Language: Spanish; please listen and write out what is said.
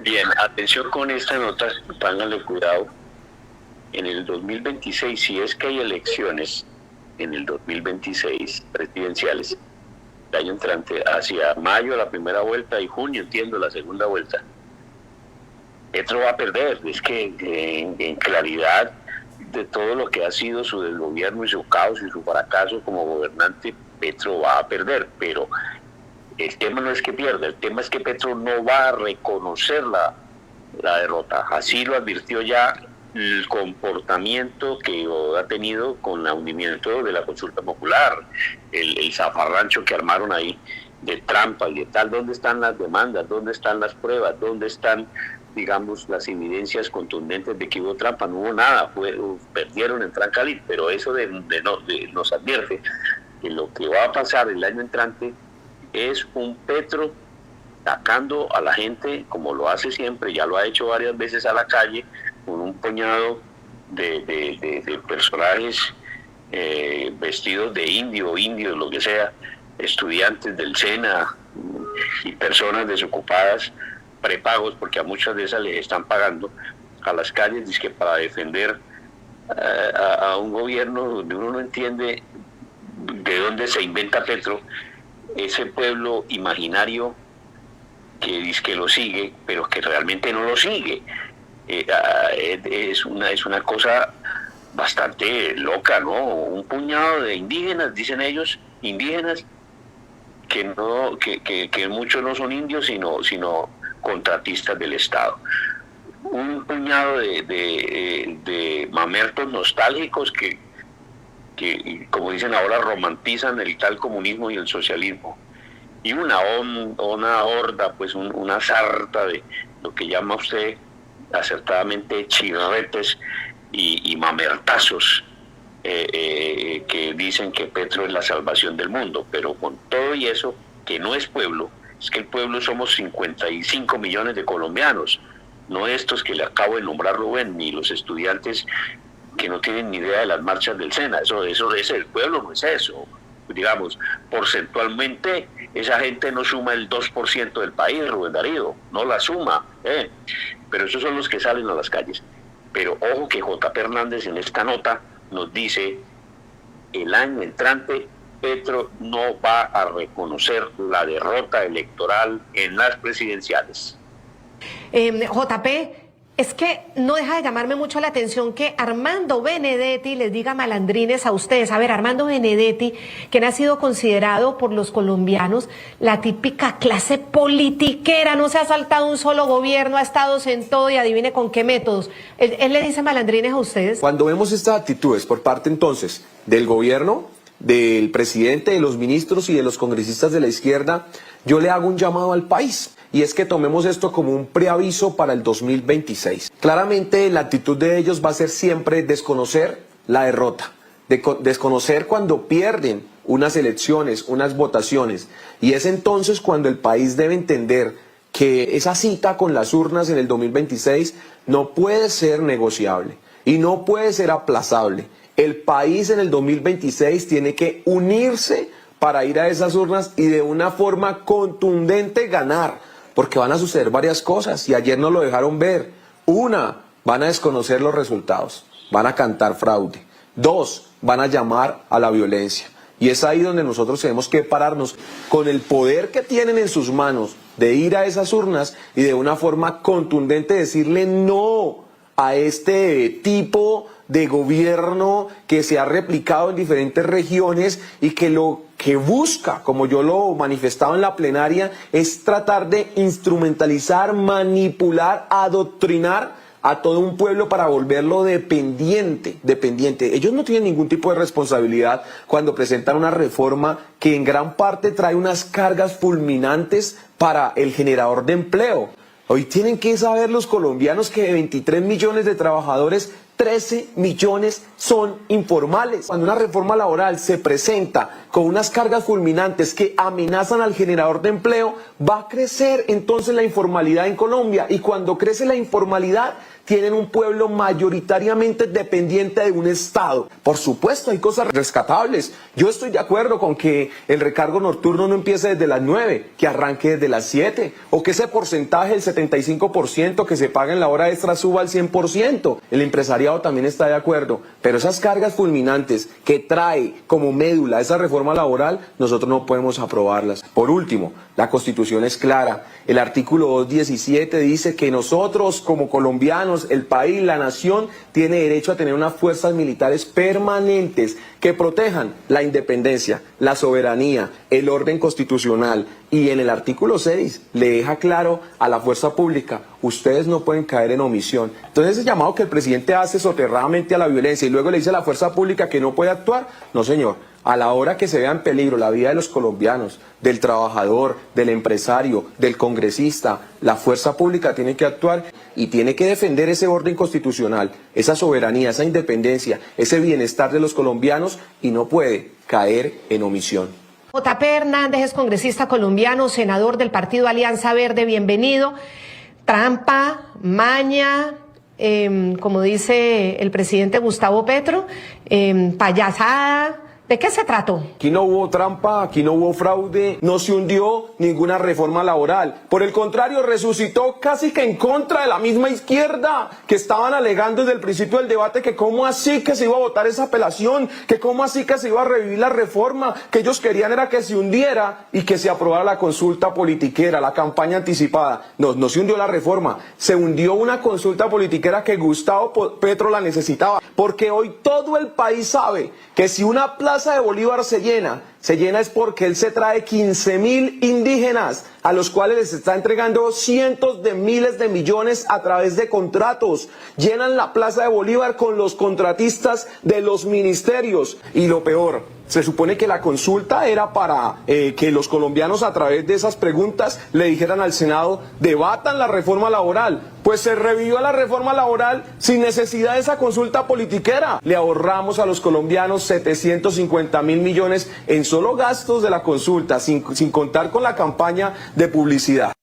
Bien, atención con esta nota, pónganle cuidado. En el 2026, si es que hay elecciones en el 2026 presidenciales, el año entrante, hacia mayo la primera vuelta y junio, entiendo, la segunda vuelta, Petro va a perder. Es que en claridad de todo lo que ha sido su desgobierno y su caos y su fracaso como gobernante, Petro va a perder, pero el tema no es que pierda, el tema es que Petro no va a reconocer la derrota. Así lo advirtió ya el comportamiento que ha tenido con el hundimiento de la consulta popular, el zafarrancho que armaron ahí de trampa y de tal. ¿Dónde están las demandas? ¿Dónde están las pruebas? ¿Dónde están, digamos, las evidencias contundentes de que hubo trampa? No hubo nada, perdieron en Trancalit, pero eso nos advierte que lo que va a pasar el año entrante es un Petro sacando a la gente, como lo hace siempre, ya lo ha hecho varias veces, a la calle, con un puñado de personajes vestidos de indios, lo que sea, estudiantes del SENA y personas desocupadas, prepagos, porque a muchas de esas les están pagando, a las calles, dizque para defender a un gobierno donde uno no entiende de dónde se inventa Petro, ese pueblo imaginario que dice que lo sigue, pero que realmente no lo sigue. Es una cosa bastante loca, ¿no? Un puñado de indígenas, dicen ellos, indígenas, que muchos no son indios, sino contratistas del Estado. Un puñado de mamertos nostálgicos que, como dicen ahora, romantizan el tal comunismo y el socialismo, y una horda, pues una sarta de lo que llama usted acertadamente chirretes y mamertazos, que dicen que Petro es la salvación del mundo, pero con todo y eso, que no es pueblo, es que el pueblo somos 55 millones de colombianos, no estos que le acabo de nombrar, Rubén, ni los estudiantes que no tienen ni idea de las marchas del SENA. Eso es el pueblo, no es eso. Digamos, porcentualmente, esa gente no suma el 2% del país, Rubén Darío, no la suma, pero esos son los que salen a las calles. Pero ojo que J. Hernández en esta nota nos dice: el año entrante Petro no va a reconocer la derrota electoral en las presidenciales. JP, es que no deja de llamarme mucho la atención que Armando Benedetti les diga malandrines a ustedes. A ver, Armando Benedetti, quien ha sido considerado por los colombianos la típica clase politiquera, no se ha saltado un solo gobierno, ha estado en todo y adivine con qué métodos. ¿Él le dice malandrines a ustedes? Cuando vemos estas actitudes por parte entonces del gobierno, del presidente, de los ministros y de los congresistas de la izquierda, yo le hago un llamado al país. Y es que tomemos esto como un preaviso para el 2026. Claramente la actitud de ellos va a ser siempre desconocer la derrota, desconocer cuando pierden unas elecciones, unas votaciones. Y es entonces cuando el país debe entender que esa cita con las urnas en el 2026 no puede ser negociable y no puede ser aplazable. El país en el 2026 tiene que unirse para ir a esas urnas y de una forma contundente ganar. Porque van a suceder varias cosas y ayer nos lo dejaron ver. Una, van a desconocer los resultados, van a cantar fraude. Dos, van a llamar a la violencia. Y es ahí donde nosotros tenemos que pararnos con el poder que tienen en sus manos de ir a esas urnas y de una forma contundente decirle no a este tipo de gobierno que se ha replicado en diferentes regiones y que lo que busca, como yo lo manifestaba en la plenaria, es tratar de instrumentalizar, manipular, adoctrinar a todo un pueblo para volverlo dependiente. Ellos no tienen ningún tipo de responsabilidad cuando presentan una reforma que en gran parte trae unas cargas fulminantes para el generador de empleo. Hoy tienen que saber los colombianos que de 23 millones de trabajadores, 13 millones son informales. Cuando una reforma laboral se presenta con unas cargas fulminantes que amenazan al generador de empleo, va a crecer entonces la informalidad en Colombia. Y cuando crece la informalidad, tienen un pueblo mayoritariamente dependiente de un Estado. Por supuesto, hay cosas rescatables. Yo estoy de acuerdo con que el recargo nocturno no empiece desde las 9, que arranque desde las 7, o que ese porcentaje, el 75% que se paga en la hora extra, suba al 100%. El empresariado también está de acuerdo, pero esas cargas fulminantes que trae como médula esa reforma laboral, nosotros no podemos aprobarlas. Por último, la Constitución es clara. El artículo 217 dice que nosotros como colombianos, el país, la nación, tiene derecho a tener unas fuerzas militares permanentes que protejan la independencia, la soberanía, el orden constitucional. Y en el artículo 6 le deja claro a la fuerza pública: ustedes no pueden caer en omisión. Entonces ese llamado que el presidente hace soterradamente a la violencia y luego le dice a la fuerza pública que no puede actuar, no señor. A la hora que se vea en peligro la vida de los colombianos, del trabajador, del empresario, del congresista, la fuerza pública tiene que actuar y tiene que defender ese orden constitucional, esa soberanía, esa independencia, ese bienestar de los colombianos, y no puede caer en omisión. JP Hernández es congresista colombiano, senador del partido Alianza Verde, bienvenido. Trampa, maña, como dice el presidente Gustavo Petro, payasada. ¿De qué se trató? Aquí no hubo trampa, aquí no hubo fraude, no se hundió ninguna reforma laboral. Por el contrario, resucitó casi que en contra de la misma izquierda que estaban alegando desde el principio del debate que cómo así que se iba a votar esa apelación, que cómo así que se iba a revivir la reforma, que ellos querían era que se hundiera y que se aprobara la consulta politiquera, la campaña anticipada. No se hundió la reforma, se hundió una consulta politiquera que Gustavo Petro la necesitaba, porque hoy todo el país sabe que si una plaza de Bolívar se llena es porque él se trae 15.000 indígenas a los cuales les está entregando cientos de miles de millones a través de contratos. Llenan la Plaza de Bolívar con los contratistas de los ministerios. Y lo peor, se supone que la consulta era para que los colombianos a través de esas preguntas le dijeran al Senado: debatan la reforma laboral. Pues se revivió la reforma laboral sin necesidad de esa consulta politiquera. Le ahorramos a los colombianos 750.000 millones en solo gastos de la consulta, sin contar con la campaña de publicidad.